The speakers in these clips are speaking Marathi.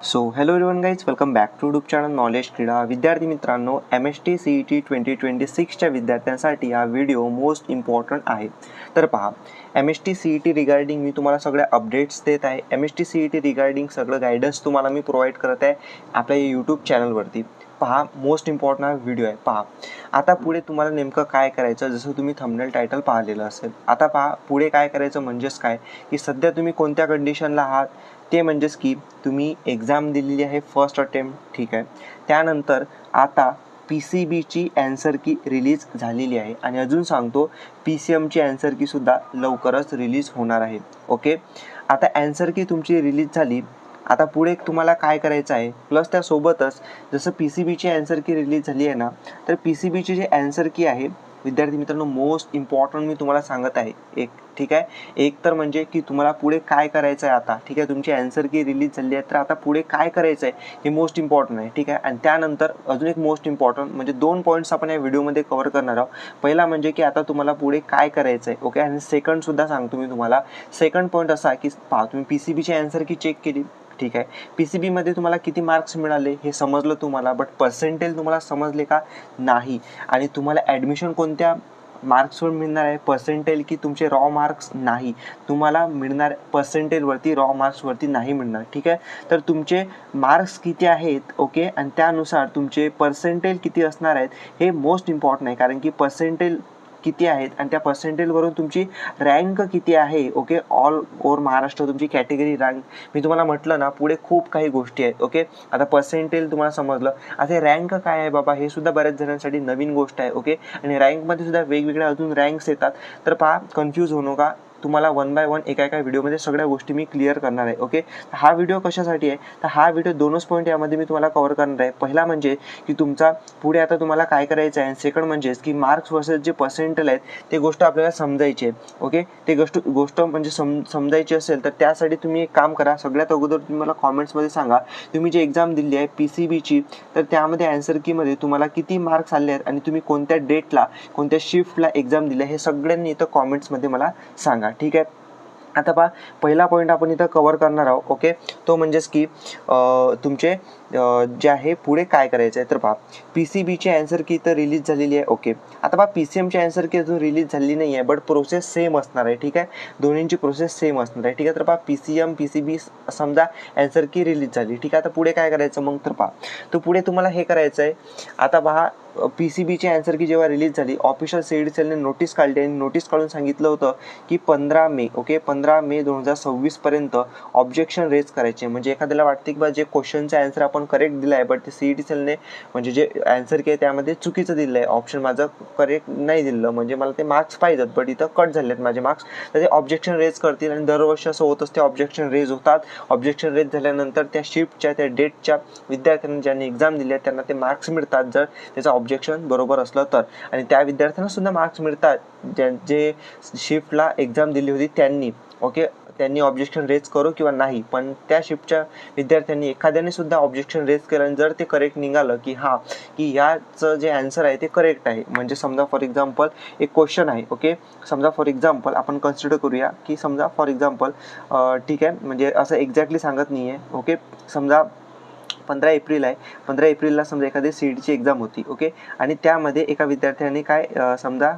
So hello everyone guys, welcome back to YouTube channel knowledge Krida. विद्यार्थी मित्रांनो, MST CET 2026च्या विद्यार्थ्यांसाठी हा व्हिडिओ मोस्ट इम्पॉर्टंट आहे. तर पहा, MST CET रिगार्डिंग मी तुम्हाला सगळ्या अपडेट्स देत आहे. MST CET रिगार्डिंग सगळं गायडन्स तुम्हाला मी प्रोव्हाइड करत आहे आपल्या यूट्यूब चॅनलवरती. पहा, मोस्ट इम्पॉर्टंट हा व्हिडिओ आहे. पहा, आता पुढे तुम्हाला नेमकं काय करायचं, जसं तुम्ही थंबनेल टायटल पाहिलेलं असेल. आता पहा, पुढे काय करायचं म्हणजेच काय, की सध्या तुम्ही कोणत्या कंडिशनला आहात, ते म्हणजेच की तुम्ही एक्झाम दिलेली आहे फर्स्ट अटेम्प्ट, ठीक आहे. त्यानंतर आता PCBची ॲन्सर की रिलीज झालेली आहे आणि अजून सांगतो PCMची ॲन्सर कीसुद्धा लवकरच रिलीज होणार आहे. ओके, आता ॲन्सर की तुमची रिलीज झाली. आता पुढे तुम्हाला काय करायचं आहे, प्लस त्यासोबतच जसं PCBची ॲन्सर की रिलीज झाली आहे ना, तर PCBची जी ॲन्सर की आहे विद्यार्थी मित्रांनो, मोस्ट इम्पॉर्टंट मी तुम्हाला सांगत आहे एक, ठीक आहे. एक तर म्हणजे की तुम्हाला पुढे काय करायचं आहे आता, ठीक आहे. तुमची ॲन्सर की रिलीज झाली आहे, तर आता पुढे काय करायचं आहे हे मोस्ट इम्पॉर्टंट आहे, ठीक आहे. आणि त्यानंतर अजून एक मोस्ट इम्पॉर्टंट म्हणजे 2 पॉईंट्स आपण या व्हिडिओमध्ये कव्हर करणार आहोत. पहिला म्हणजे की आता तुम्हाला पुढे काय करायचं आहे, ओके. आणि सेकंडसुद्धा सांगतो मी तुम्हाला. सेकंड पॉईंट असा की पहा, तुम्ही PCBची ॲन्सर की चेक केली, ठीक आहे. PCBमध्ये तुम्हाला किती मार्क्स मिळाले हे समजलं तुम्हाला, बट पर्सेंटेज तुम्हाला समजले का नाही. आणि तुम्हाला ॲडमिशन कोणत्या मार्क्सवर मिळणार आहे, पर्सेंटेज की तुमचे रॉ मार्क्स नाही, तुम्हाला मिळणार पर्सेंटेजवरती, रॉ मार्क्सवरती नाही मिळणार, ठीक आहे. तर तुमचे मार्क्स किती आहेत, ओके, आणि त्यानुसार तुमचे पर्सेंटेज किती असणार आहेत हे मोस्ट इम्पॉर्टंट आहे. कारण की पर्सेंटेज किती आहेत आणि त्या पर्सेंटेजवरून तुमची रँक किती आहे, ओके, ऑल ओव्हर महाराष्ट्र तुमची कॅटेगरी रँक. मी तुम्हाला म्हटलं ना, पुढे खूप काही गोष्टी आहेत, ओके. आता पर्सेंटेज तुम्हाला समजलं, आता रँक काय आहे बाबा, हे सुद्धा बऱ्याच जणांसाठी नवीन गोष्ट आहे, ओके. आणि रँकमध्ये सुद्धा वेगवेगळ्या अजून रँक्स येतात. तर पहा, कन्फ्यूज होऊ नका, तुम्हाला 1 बाय 1 एका व्हिडिओमध्ये सगळ्या गोष्टी मी क्लिअर करणार आहे, ओके. हा व्हिडिओ कशासाठी आहे, तर हा व्हिडिओ 2च पॉईंट यामध्ये मी तुम्हाला कव्हर करणार आहे. पहिला म्हणजे की तुमचा पुढे आता तुम्हाला काय करायचं आहे, आणि सेकंड म्हणजे की मार्क्स वर्सेस जे पर्सेंटेज आहेत ते गोष्ट आपल्याला समजायची आहे, ओके. ते गोष्ट म्हणजे समजायची असेल तर त्यासाठी तुम्ही एक काम करा. सगळ्यात अगोदर तुम्ही मला कॉमेंट्समध्ये सांगा, तुम्ही जी एक्झाम दिली आहे PCBची, तर त्यामध्ये ॲन्सर कीमध्ये तुम्हाला किती मार्क्स आले आहेत आणि तुम्ही कोणत्या डेटला, कोणत्या शिफ्टला एक्झाम दिली आहे हे सगळ्यांनी इथं कॉमेंट्समध्ये मला सांगा, ठीक आहे. आता पहा, पहिला पॉईंट आपण इथं कव्हर करणार आहोत, ओके. तो म्हणजेच की तुमचे जे आहे पुढे काय करायचं आहे. तर पहा, PCBची ॲन्सर की तर रिलीज झालेली आहे, ओके. आता पहा, PCMची ॲन्सर की अजून रिलीज झाली नाही आहे, बट प्रोसेस सेम असणार आहे, ठीक आहे. दोन्हींची प्रोसेस सेम असणार आहे, ठीक आहे. तर पहा, PCM PCB समजा ॲन्सर की रिलीज झाली, ठीक आहे. आता पुढे काय करायचं मग, तर पहा, तर पुढे तुम्हाला हे करायचं आहे. आता पहा, PCBची ॲन्सर की जेव्हा रिलीज झाली, ऑफिशियल CET सेलने नोटीस काढली आणि नोटीस काढून सांगितलं होतं की 15 मे, ओके, 15 मे 2026 पर्यंत ऑब्जेक्शन रेज करायचे. म्हणजे एखाद्याला वाटते की बा जे क्वेश्चनचा ॲन्सर आपण करेक्ट दिला आहे, बट ते CET सेलने म्हणजे जे ॲन्सर की आहे त्यामध्ये चुकीचं दिलं आहे, ऑप्शन माझं करेक्ट नाही दिलं, म्हणजे मला ते मार्क्स पाहिजेत बट इथं कट झाले आहेत माझे मार्क्स, तर ते ऑब्जेक्शन रेज करतील. आणि दरवर्षी असं होत असते, ऑब्जेक्शन रेज होतात. ऑब्जेक्शन रेज झाल्यानंतर त्या शिफ्टच्या, त्या डेटच्या विद्यार्थ्यांना ज्यांनी एक्झाम दिली आहे त्यांना ते मार्क्स मिळतात, जर त्याचं ऑब्जेक्शन बरोबर असलं तर. आणि त्या विद्यार्थ्यांना सुद्धा मार्क्स मिळतात जे शिफ्टला एक्झाम दिली होती त्यांनी, ओके. त्यांनी ऑब्जेक्शन रेज करो किंवा नाही, पण त्या शिफ्टच्या विद्यार्थ्यांनी एखाद्याने सुद्धा ऑब्जेक्शन रेज केलं आणि जर ते करेक्ट निघालं की हां, की याचं जे ॲन्सर आहे ते करेक्ट आहे, म्हणजे समजा फॉर एक्झाम्पल एक क्वेश्चन आहे, ओके. समजा फॉर एक्झाम्पल आपण कन्सिडर करूया की समजा फॉर एक्झाम्पल, ठीक आहे, म्हणजे असं एक्झॅक्टली सांगत नाही आहे, ओके. समजा 15 एप्रिल आहे, 15 एप्रिलला समजा एखादी CETची एक्झाम होती, ओके. आणि त्यामध्ये एका विद्यार्थ्याने काय समजा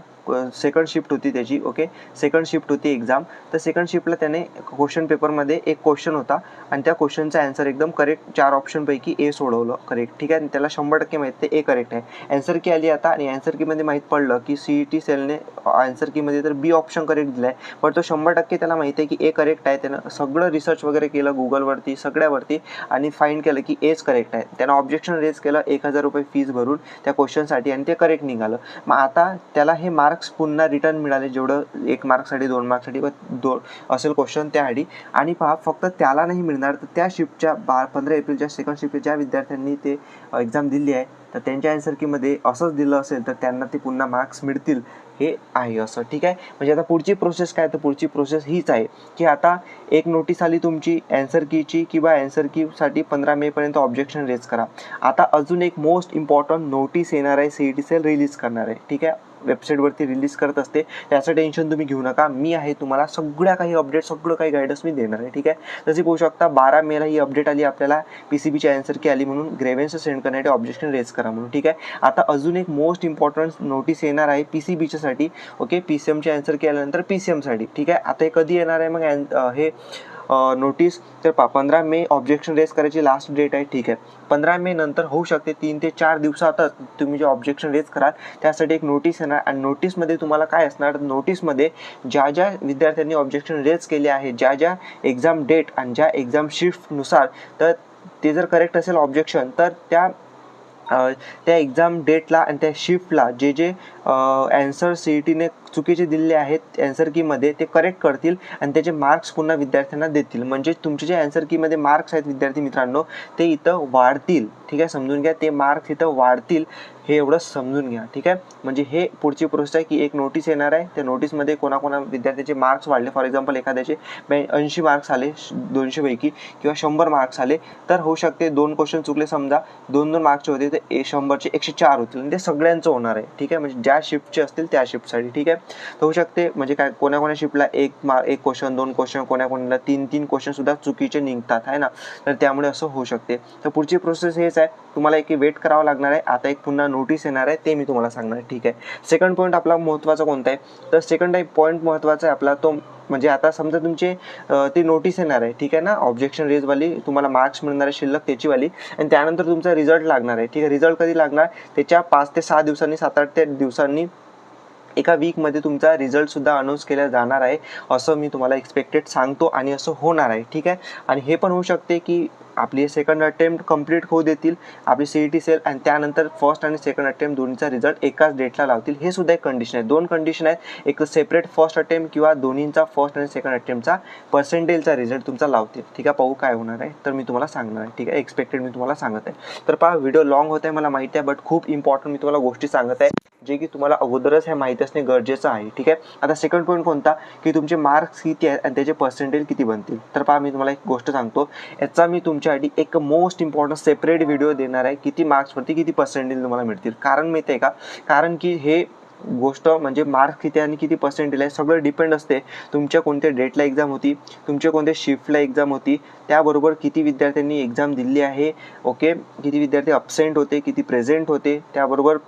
सेकंड शिफ्ट होती त्याची, ओके. सेकंड शिफ्ट होती एक्झाम, तर सेकंड शिफ्टला त्याने क्वेश्चन पेपरमध्ये एक क्वेश्चन होता आणि त्या क्वेश्चनचा ॲन्सर एकदम करेक्ट 4 ऑप्शनपैकी ए सोडवलं करेक्ट, ठीक आहे. आणि त्याला 100% माहीत ते ए करेक्ट आहे. ॲन्सर की आली आता, आणि ॲन्सर कीमध्ये माहीत पडलं की CET सेलने ॲन्सर कीमध्ये तर बी ऑप्शन करेक्ट दिला आहे, पण तो 100% त्याला माहिती आहे की ए करेक्ट आहे. त्यानं सगळं रिसर्च वगैरे केलं गुगलवरती, सगळ्यावरती, आणि फाईंड केलं की एच करेक्ट आहे. त्यानं ऑब्जेक्शन रेज केलं, 1000 रुपये फीस भरून त्या क्वेश्चनसाठी, आणि ते करेक्ट निघालं. मग आता त्याला हे मार्क्स पुन्हा रिटर्न मिळाले, जेवढं 1 मार्कसाठी 2 मार्कसाठी असेल क्वेश्चन त्यासाठी. आणि पहा, फक्त त्याला नाही मिळणार, तर त्या शिफ्टच्या 15 एप्रिलच्या सेकंड शिफ्टच्या ज्या विद्यार्थ्यांनी ते एक्झाम दिली आहे, तर त्यांच्या ॲन्सर कीमध्ये असंच दिलं असेल तर त्यांना ते पुन्हा मार्क्स मिळतील, हे आहे असं, ठीक आहे. म्हणजे आता पुढची प्रोसेस काय, तर पुढची प्रोसेस हीच आहे की आता एक नोटीस आली तुमची ॲन्सर कीची, किंवा ॲन्सर कीसाठी 15 मेपर्यंत ऑब्जेक्शन रेज करा. आता अजून एक मोस्ट इम्पॉर्टंट नोटीस येणार आहे, CET सेल रिलीज करणार आहे, ठीक आहे. वेबसाईटवरती रिलीज करत असते, त्याचं टेन्शन तुम्ही घेऊ नका. मी आहे, तुम्हाला सगळ्या काही अपडेट, सगळं काही गायडन्स मी देणार आहे. ठीक आहे. जसे पाहू शकता 12 मेला ही अपडेट आली आपल्याला, PCBची आन्सर की आली म्हणून ग्रेव्हन्स सेंड करण्यासाठी ऑब्जेक्शन रेज करा म्हणून. ठीक आहे. आता अजून एक मोस्ट इम्पॉर्टंट नोटीस येणार आहे PCBच्या साठी. ओके, PCMची आन्सर की आल्यानंतर PCM साठी. ठीक आहे. आता हे कधी येणार आहे मग हे नोटीस? तर 15 मे ऑब्जेक्शन रेज करायची लास्ट डेट आहे. ठीक आहे. 15 मे नंतर होऊ शकते 3 ते 4 दिवसातच तुम्ही जे ऑब्जेक्शन रेज कराल त्यासाठी एक नोटीस येणार, आणि नोटीसमध्ये तुम्हाला काय असणार, नोटीसमध्ये ज्या ज्या विद्यार्थ्यांनी ऑब्जेक्शन रेज केले आहे, ज्या ज्या एक्झाम डेट आणि ज्या एक्झाम शिफ्टनुसार, तर ते जर करेक्ट असेल ऑब्जेक्शन, तर त्या एक्झाम डेटला आणि त्या शिफ्टला जे जे ॲन्सर CETने चुकीचे दिलेले आहेत ॲन्सर कीमध्ये, ते करेक्ट करतील आणि त्याचे मार्क्स पुन्हा विद्यार्थ्यांना देतील. म्हणजे तुमचे जे ॲन्सर कीमध्ये मार्क्स आहेत विद्यार्थी मित्रांनो, ते इथं वाढतील. ठीक आहे, समजून घ्या, ते मार्क्स इथं वाढतील, हे एवढं समजून घ्या. ठीक आहे. म्हणजे हे पुढची प्रोसेस आहे की एक नोटीस येणार आहे, त्या नोटीसमध्ये कोणाकोणा विद्यार्थ्याचे मार्क्स वाढले, फॉर एक्झाम्पल एखाद्याचे 80 मार्क्स आले 200 पैकी, किंवा 100 मार्क्स आले, तर होऊ शकते 2 क्वेश्चन चुकले, समजा 2-2 मार्क्सचे होते, तर 100चे 104 होतील, आणि ते सगळ्यांचं होणार आहे. ठीक आहे. म्हणजे ज्या शिफ्टचे असतील त्या शिफ्टसाठी. ठीक आहे. तर होऊ शकते म्हणजे काय, कोणा शिफ्टला एक क्वेश्चन, 2 क्वेश्चन, कोणाला 3-3 क्वेश्चन सुद्धा चुकीचे निघतात आहे ना, तर त्यामुळे असं होऊ शकते. तर पुढची प्रोसेस हेच आहे, तुम्हाला एक वेट करावं लागणार आहे. आता एक पुन्हा नोटीस येणार आहे, ते मी तुम्हाला सांगणार आहे. ठीक आहे. सेकंड पॉईंट आपला महत्त्वाचा कोणता आहे, तर सेकंड पॉईंट महत्त्वाचा आहे आपला तो म्हणजे आता समजा तुमचे ती नोटीस येणार आहे. ठीक आहे ना, ऑब्जेक्शन रेजवाली, तुम्हाला मार्क्स मिळणार आहे शिल्लक त्याचीवाली, आणि त्यानंतर तुमचा रिझल्ट लागणार आहे. ठीक आहे. रिझल्ट कधी लागणार, त्याच्या 5 ते 6 दिवसांनी, 7-8 ते दिवसांनी, एका वीकमध्ये तुमचा रिझल्टसुद्धा अनाऊन्स केला जाणार आहे, असं मी तुम्हाला एक्सपेक्टेड सांगतो, आणि असं होणार आहे. ठीक आहे. आणि हे पण होऊ शकते की आपली सेकंड अटेम्प्ट कंप्लीट होऊ देतील आपली CET सेल, आणि त्यानंतर फर्स्ट आणि सेकंड अटेम्प्ट दोन्हीचा रिझल्ट एकाच डेटला लावतील. हे सुद्धा एक कंडिशन आहे. 2 कंडिशन आहेत, एक सेपरेट फर्स्ट अटेम्प्ट किंवा दोन्हींचा फर्स्ट आणि सेकंड अटेम्प्टचा पर्सेंटेजचा रिझल्ट तुमचा लावतील. ठीक आहे. पाहू काय होणार आहे, तर मी तुम्हाला सांगणार आहे. ठीक आहे. एक्सपेक्टेड मी तुम्हाला सांगत आहे. तर पहा, व्हिडिओ लॉंग होत आहे मला माहिती आहे, बट खूप इम्पॉर्टंट मी तुम्हाला गोष्टी सांगत आहे, जे की तुम्हाला अगोदरच हे माहिती असणे गरजेचं आहे. ठीक आहे. आता सेकंड पॉईंट कोणता, की तुमचे मार्क्स किती आहेत आणि त्याचे पर्सेंटेज किती बनतील. तर पहा, मी तुम्हाला एक गोष्ट सांगतो, याचा मी तुमच्यासाठी एक मोस्ट इम्पॉर्टंट सेपरेट व्हिडिओ देणार आहे, किती मार्क्सवरती किती पर्सेंटेज तुम्हाला मिळतील. कारण माहिती आहे का, कारण की हे गोष्ट म्हणजे मार्क्स किती आणि किती पर्सेंटेज आहे सगळं डिपेंड असते तुमच्या कोणत्या डेटला एक्झाम होती, तुमच्या कोणत्या शिफ्टला एक्झाम होती, त्याबरोबर किती विद्यार्थ्यांनी एक्झाम दिली आहे. ओके, किती विद्यार्थी अब्सेंट होते, किती प्रेझेंट होते, त्याबरोबर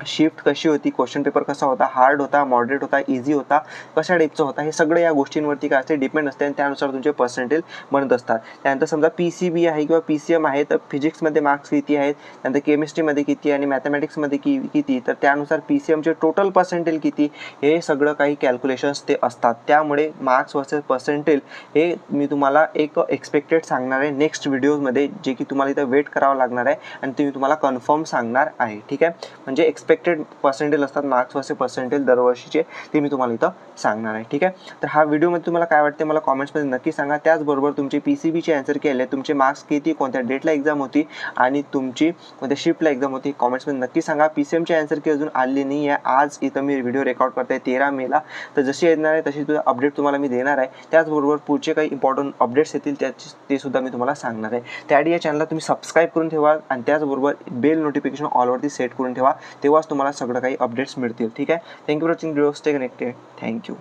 शिफ्ट कशी होती, क्वेश्चन पेपर कसा होता, हार्ड होता, मॉडरेट होता, इझी होता, कशा टाईपचा होता, हे सगळं या गोष्टींवरती काय असते डिपेंड असते, आणि त्यानुसार तुमचे पर्सेंटेज बनत असतात. त्यानंतर समजा PCB आहे किंवा PCM आहे, तर फिजिक्समध्ये मार्क्स किती आहेत, त्यानंतर केमिस्ट्रीमध्ये किती आणि मॅथमॅटिक्समध्ये किती, तर त्यानुसार PCMचे टोटल पर्सेंटेज किती, हे सगळं काही कॅल्क्युलेशन्स ते असतात. त्यामुळे मार्क्स वर्सेस पर्सेंटेज हे मी तुम्हाला एक एक्सपेक्टेड सांगणार आहे नेक्स्ट व्हिडिओमध्ये, जे की तुम्हाला इथं वेट करावं लागणार आहे, आणि ते मी तुम्हाला कन्फर्म सांगणार आहे. ठीक आहे. म्हणजे एक्सपेक्टेड पर्सेंटेज असतात मार्क्स वर्सेस पर्सेंटेज दरवर्षीचे, ते मी तुम्हाला इथं सांगणार आहे. ठीक आहे. तर हा व्हिडिओमध्ये तुम्हाला काय वाटते मला कॉमेंट्समध्ये नक्की सांगा. त्याचबरोबर तुमचे PCBचे आन्सर केले, तुमचे मार्क्स किती, कोणत्या डेटला एक्झाम होती आणि तुमची कोणत्या शिफ्टला एक्झाम होती, कॉमेंट्समध्ये नक्की सांगा. PCMचे आन्सर की अजून आली नाही आहे, आज इथं मी व्हिडिओ रेकॉर्ड करत आहे 13 मेला, तर जशी येणार आहे तशी अपडेट तुम्हाला मी देणार आहे. त्याचबरोबर पुढचे काही इम्पॉर्टंट अपडेट्स येतील ते सुद्धा मी तुम्हाला सांगणार आहे. त्याआधी या चॅनलला तुम्ही सबस्क्राईब करून ठेवा, आणि त्याचबरोबर बेल नोटिफिकेशन ऑलवरती सेट करून ठेवा, तेव्हाच तुम्हाला सगळं काही अपडेट्स मिळतील. ठीक आहे. Thank you for watching video. Stay connected. Thank you.